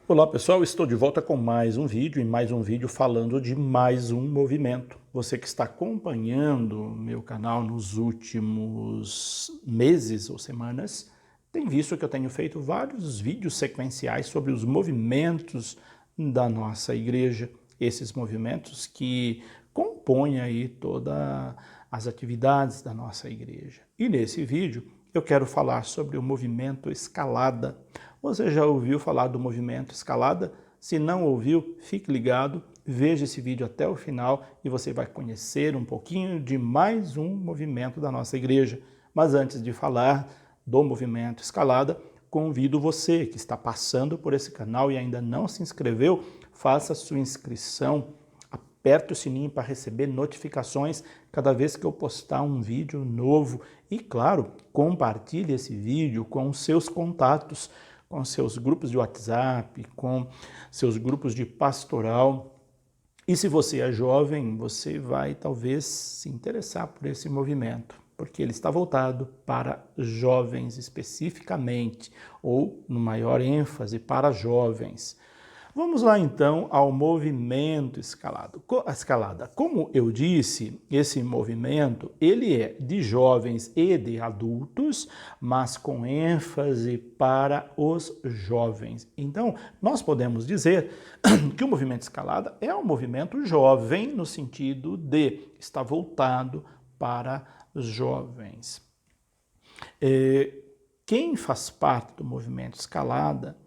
Olá pessoal, estou de volta com mais um vídeo e mais um vídeo falando de mais um movimento. Você que está acompanhando meu canal nos últimos meses ou semanas, tem visto que eu tenho feito vários vídeos sequenciais sobre os movimentos da nossa igreja, esses movimentos que compõem aí todas as atividades da nossa igreja. E nesse vídeo eu quero falar sobre o movimento Escalada. Você já ouviu falar do movimento Escalada? Se não ouviu, fique ligado, veja esse vídeo até o final e você vai conhecer um pouquinho de mais um movimento da nossa igreja. Mas antes de falar do movimento Escalada, convido você que está passando por esse canal e ainda não se inscreveu, faça sua inscrição, aperte o sininho para receber notificações cada vez que eu postar um vídeo novo. E, claro, compartilhe esse vídeo com seus contatos, com seus grupos de WhatsApp, com seus grupos de pastoral. E se você é jovem, você vai talvez se interessar por esse movimento, porque ele está voltado para jovens especificamente, ou no maior ênfase para jovens. Vamos lá então ao movimento escalada. Como eu disse, esse movimento ele é de jovens e de adultos, mas com ênfase para os jovens. Então, nós podemos dizer que o movimento escalada é um movimento jovem no sentido de estar voltado para os jovens. Quem faz parte do movimento escalada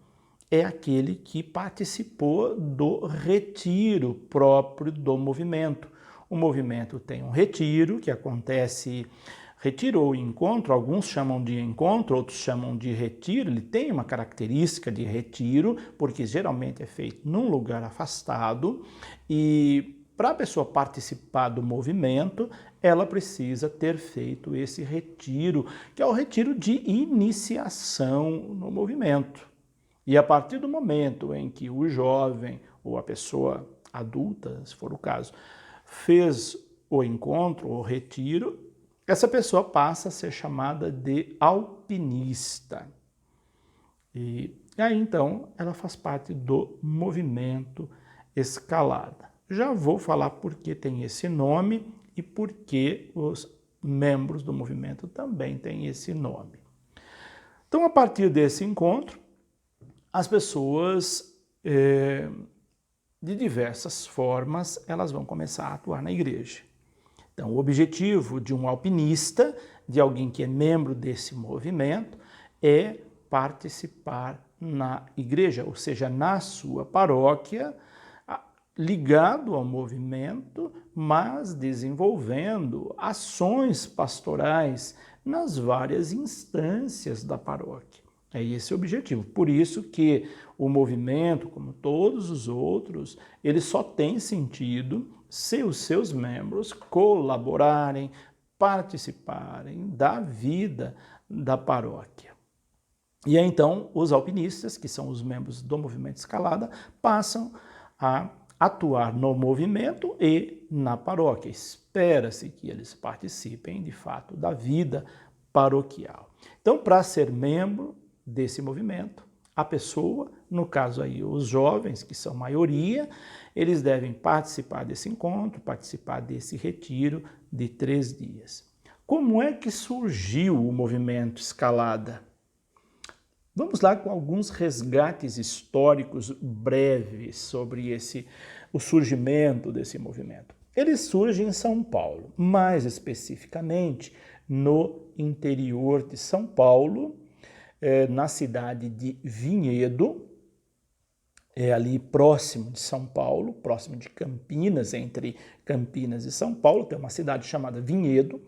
é aquele que participou do retiro próprio do movimento. O movimento tem um retiro que acontece, retiro ou encontro, alguns chamam de encontro, outros chamam de retiro. Ele tem uma característica de retiro, porque geralmente é feito num lugar afastado e para a pessoa participar do movimento, ela precisa ter feito esse retiro, que é o retiro de iniciação no movimento. E a partir do momento em que o jovem ou a pessoa adulta, se for o caso, fez o encontro, o retiro, essa pessoa passa a ser chamada de alpinista. E aí então ela faz parte do movimento escalada. Já vou falar por que tem esse nome e por que os membros do movimento também têm esse nome. Então, a partir desse encontro, as pessoas, de diversas formas, elas vão começar a atuar na igreja. Então, o objetivo de um alpinista, de alguém que é membro desse movimento, é participar na igreja, ou seja, na sua paróquia, ligado ao movimento, mas desenvolvendo ações pastorais nas várias instâncias da paróquia. É esse o objetivo. Por isso que o movimento, como todos os outros, ele só tem sentido se os seus membros colaborarem, participarem da vida da paróquia. E aí, então, os alpinistas, que são os membros do movimento escalada, passam a atuar no movimento e na paróquia. Espera-se que eles participem, de fato, da vida paroquial. Então, para ser membro desse movimento, a pessoa, no caso aí os jovens, que são maioria, eles devem participar desse encontro, participar desse retiro de 3 dias. Como é que surgiu o movimento escalada? Vamos lá com alguns resgates históricos breves sobre o surgimento desse movimento. Ele surge em São Paulo, mais especificamente no interior de São Paulo, na cidade de Vinhedo, ali próximo de São Paulo, próximo de Campinas, entre Campinas e São Paulo, tem uma cidade chamada Vinhedo,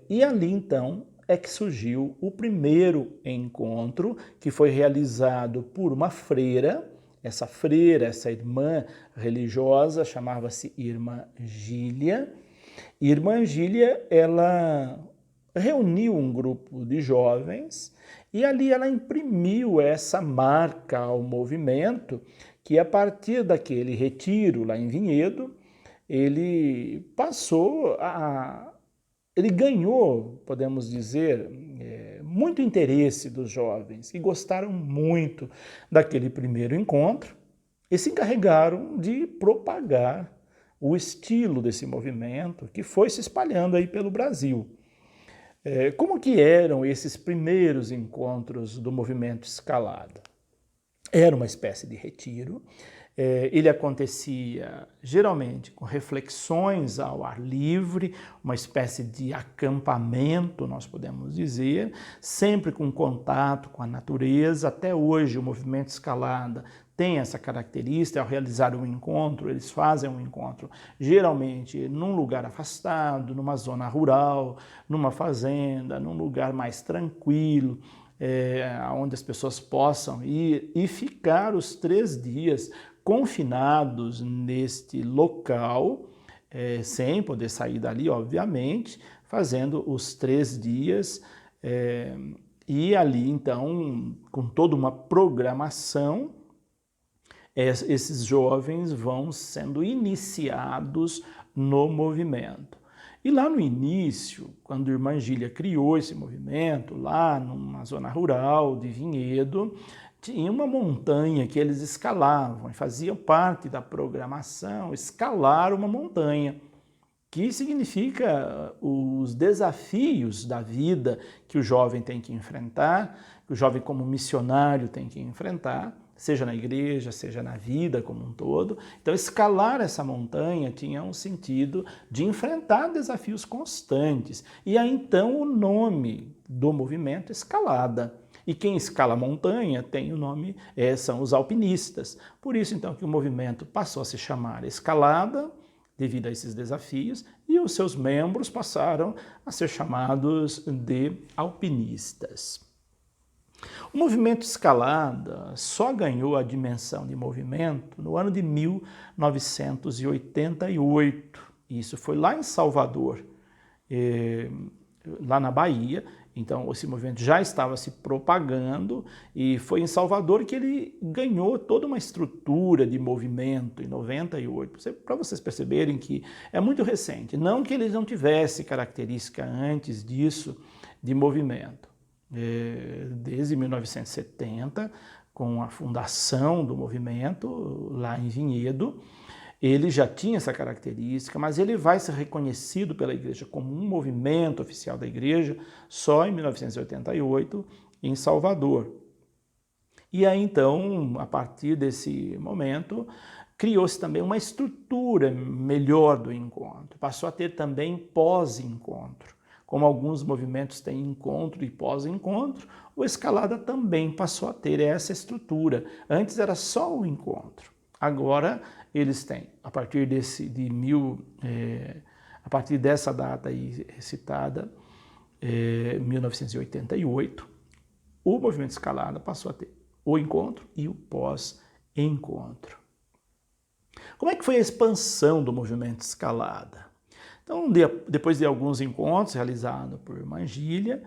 e ali então é que surgiu o primeiro encontro, que foi realizado por uma freira. Essa irmã religiosa, chamava-se Irmã Gília. Irmã Gília, ela reuniu um grupo de jovens e ali ela imprimiu essa marca ao movimento, que a partir daquele retiro lá em Vinhedo, ele passou a... ele ganhou, podemos dizer, muito interesse dos jovens, que gostaram muito daquele primeiro encontro e se encarregaram de propagar o estilo desse movimento que foi se espalhando aí pelo Brasil. Como que eram esses primeiros encontros do movimento Escalada? Era uma espécie de retiro. Ele acontecia geralmente com reflexões ao ar livre, uma espécie de acampamento, nós podemos dizer, sempre com contato com a natureza. Até hoje o movimento Escalada tem essa característica. Ao realizar um encontro, eles fazem um encontro geralmente num lugar afastado, numa zona rural, numa fazenda, num lugar mais tranquilo, onde as pessoas possam ir e ficar os 3 dias confinados neste local, sem poder sair dali, obviamente, fazendo os 3 dias, e ali, então, com toda uma programação, esses jovens vão sendo iniciados no movimento. E lá no início, quando a irmã Gília criou esse movimento, lá numa zona rural de Vinhedo, tinha uma montanha que eles escalavam, e faziam parte da programação escalar uma montanha, que significa os desafios da vida que o jovem tem que enfrentar, que o jovem como missionário tem que enfrentar, seja na igreja, seja na vida como um todo. Então, escalar essa montanha tinha um sentido de enfrentar desafios constantes. E aí, então, o nome do movimento Escalada. E quem escala a montanha tem o nome, são os alpinistas. Por isso, então, que o movimento passou a se chamar Escalada, devido a esses desafios, e os seus membros passaram a ser chamados de alpinistas. O movimento Escalada só ganhou a dimensão de movimento no ano de 1988. Isso foi lá em Salvador, lá na Bahia. Então, esse movimento já estava se propagando e foi em Salvador que ele ganhou toda uma estrutura de movimento em 98. Para vocês perceberem que é muito recente. Não que ele não tivesse característica antes disso de movimento. Desde 1970, com a fundação do movimento lá em Vinhedo, ele já tinha essa característica, mas ele vai ser reconhecido pela igreja como um movimento oficial da igreja só em 1988, em Salvador. E aí, então, a partir desse momento, criou-se também uma estrutura melhor do encontro. Passou a ter também pós-encontro. Como alguns movimentos têm encontro e pós-encontro, o Escalada também passou a ter essa estrutura. Antes era só o encontro. Agora eles têm, a partir dessa data aí citada, 1988, o movimento Escalada passou a ter o encontro e o pós-encontro. Como é que foi a expansão do movimento Escalada? Então, depois de alguns encontros realizados por irmã Gília,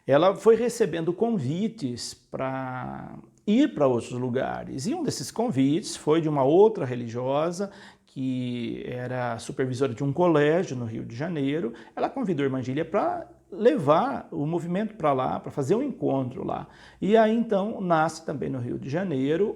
ela foi recebendo convites para ir para outros lugares. E um desses convites foi de uma outra religiosa, que era supervisora de um colégio no Rio de Janeiro. Ela convidou a irmã Gília para levar o movimento para lá, para fazer um encontro lá. E aí, então, nasce também no Rio de Janeiro,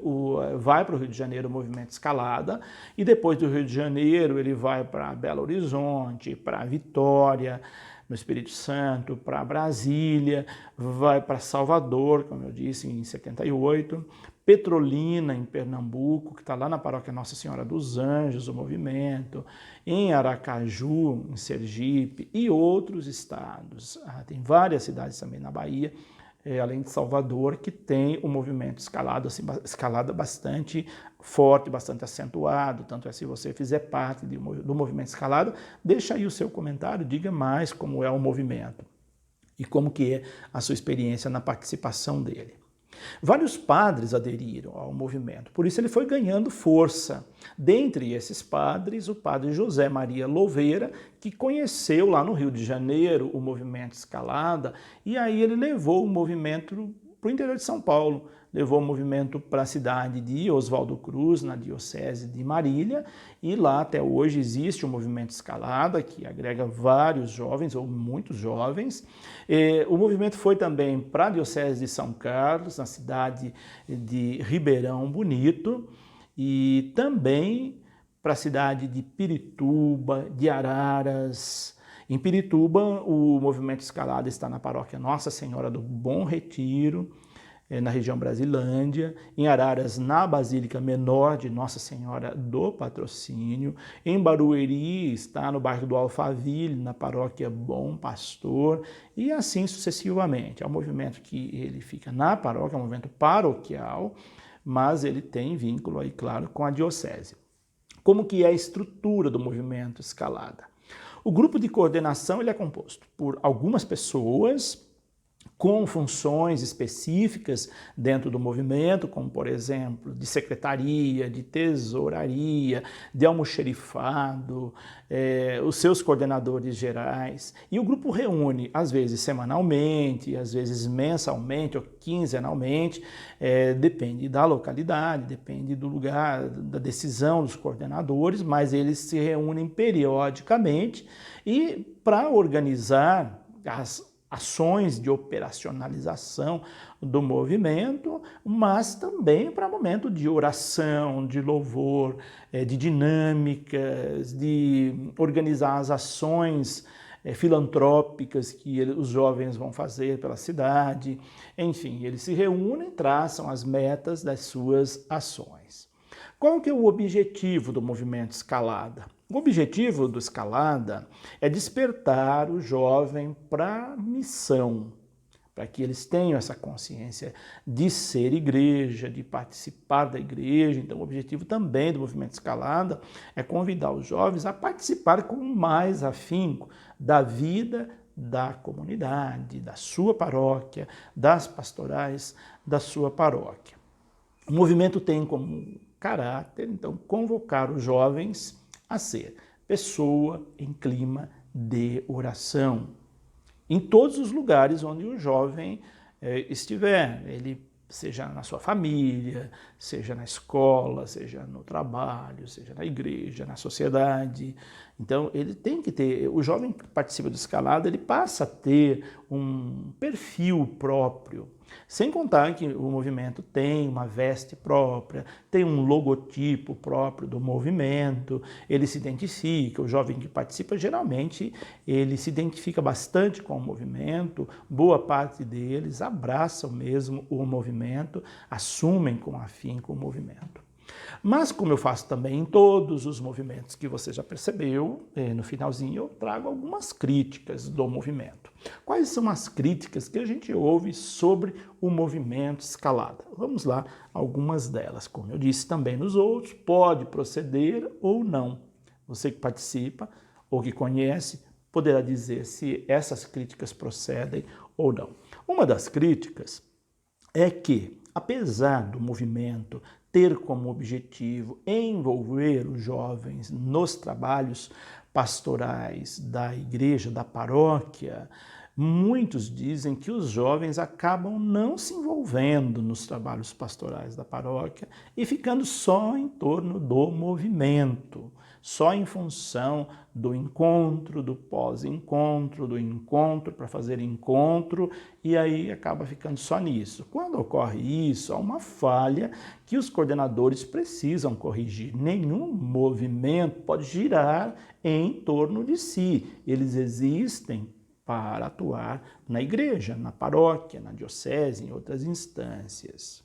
vai para o Rio de Janeiro o movimento Escalada, e depois do Rio de Janeiro ele vai para Belo Horizonte, para Vitória, no Espírito Santo, para Brasília, vai para Salvador, como eu disse, em 78, Petrolina, em Pernambuco, que está lá na paróquia Nossa Senhora dos Anjos, o movimento, em Aracaju, em Sergipe e outros estados. Tem várias cidades também na Bahia, além de Salvador, que tem o movimento Escalada, assim, Escalada bastante forte, bastante acentuado. Tanto é, se você fizer parte do movimento Escalada, deixa aí o seu comentário, diga mais como é o movimento e como que é a sua experiência na participação dele. Vários padres aderiram ao movimento, por isso ele foi ganhando força. Dentre esses padres, o padre José Maria Louveira, que conheceu lá no Rio de Janeiro o movimento Escalada, e aí ele levou o movimento para o interior de São Paulo, levou o movimento para a cidade de Oswaldo Cruz, na diocese de Marília, e lá até hoje existe o movimento Escalada, que agrega vários jovens, ou muitos jovens. O movimento foi também para a diocese de São Carlos, na cidade de Ribeirão Bonito, e também para a cidade de Pirituba, de Araras. Em Pirituba, o movimento Escalada está na paróquia Nossa Senhora do Bom Retiro, na região Brasilândia. Em Araras, na Basílica Menor de Nossa Senhora do Patrocínio. Em Barueri, está no bairro do Alphaville, na paróquia Bom Pastor, e assim sucessivamente. É um movimento que ele fica na paróquia, é um movimento paroquial, mas ele tem vínculo aí, claro, com a diocese. Como que é a estrutura do movimento Escalada? O grupo de coordenação ele é composto por algumas pessoas com funções específicas dentro do movimento, como, por exemplo, de secretaria, de tesouraria, de almoxerifado, os seus coordenadores gerais. E o grupo reúne, às vezes semanalmente, às vezes mensalmente ou quinzenalmente, depende da localidade, depende do lugar, da decisão dos coordenadores, mas eles se reúnem periodicamente e para organizar as ações de operacionalização do movimento, mas também para momento de oração, de louvor, de dinâmicas, de organizar as ações filantrópicas que os jovens vão fazer pela cidade. Enfim, eles se reúnem e traçam as metas das suas ações. Qual que é o objetivo do movimento Escalada? O objetivo do Escalada é despertar o jovem para a missão, para que eles tenham essa consciência de ser igreja, de participar da igreja. Então, o objetivo também do movimento Escalada é convidar os jovens a participar com mais afinco da vida da comunidade, da sua paróquia, das pastorais da sua paróquia. O movimento tem como caráter, então, convocar os jovens a ser pessoa em clima de oração. Em todos os lugares onde o jovem estiver, ele seja na sua família, seja na escola, seja no trabalho, seja na igreja, na sociedade. Então, ele tem que ter, o jovem que participa do Escalada, ele passa a ter um perfil próprio. Sem contar que o movimento tem uma veste própria, tem um logotipo próprio do movimento, ele se identifica, o jovem que participa, geralmente, ele se identifica bastante com o movimento, boa parte deles abraçam mesmo o movimento, assumem com afinco o movimento. Mas, como eu faço também em todos os movimentos que você já percebeu, no finalzinho eu trago algumas críticas do movimento. Quais são as críticas que a gente ouve sobre o movimento Escalada? Vamos lá, algumas delas. Como eu disse também nos outros, pode proceder ou não. Você que participa ou que conhece poderá dizer se essas críticas procedem ou não. Uma das críticas é que, apesar do movimento ter como objetivo envolver os jovens nos trabalhos pastorais da igreja, da paróquia, muitos dizem que os jovens acabam não se envolvendo nos trabalhos pastorais da paróquia e ficando só em torno do movimento, só em função do encontro, do pós-encontro, do encontro para fazer encontro, e aí acaba ficando só nisso. Quando ocorre isso, há uma falha que os coordenadores precisam corrigir. Nenhum movimento pode girar em torno de si. Eles existem para atuar na igreja, na paróquia, na diocese, em outras instâncias.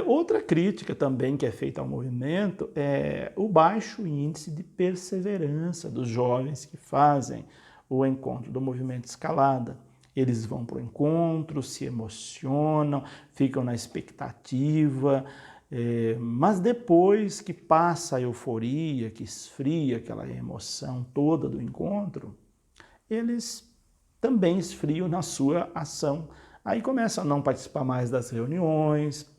Outra crítica também que é feita ao movimento é o baixo índice de perseverança dos jovens que fazem o encontro do movimento Escalada. Eles vão para o encontro, se emocionam, ficam na expectativa, mas depois que passa a euforia, que esfria aquela emoção toda do encontro, eles também esfriam na sua ação. Aí começam a não participar mais das reuniões,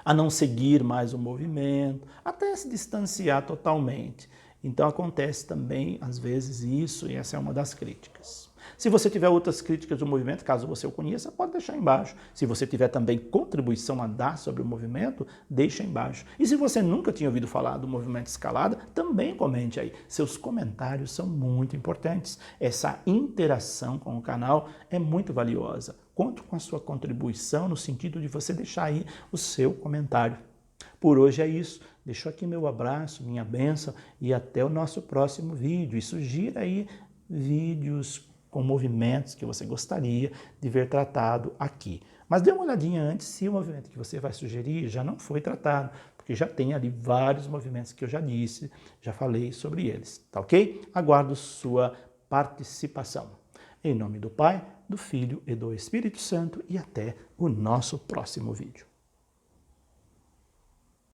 a não seguir mais o movimento, até se distanciar totalmente. Então acontece também, às vezes, isso, e essa é uma das críticas. Se você tiver outras críticas do movimento, caso você o conheça, pode deixar embaixo. Se você tiver também contribuição a dar sobre o movimento, deixa embaixo. E se você nunca tinha ouvido falar do movimento escalada, também comente aí. Seus comentários são muito importantes. Essa interação com o canal é muito valiosa. Conto com a sua contribuição no sentido de você deixar aí o seu comentário. Por hoje é isso. Deixo aqui meu abraço, minha bênção e até o nosso próximo vídeo. E sugira aí vídeos com movimentos que você gostaria de ver tratado aqui. Mas dê uma olhadinha antes se o movimento que você vai sugerir já não foi tratado, porque já tem ali vários movimentos que eu já disse, já falei sobre eles, tá ok? Aguardo sua participação. Em nome do Pai, do Filho e do Espírito Santo e até o nosso próximo vídeo.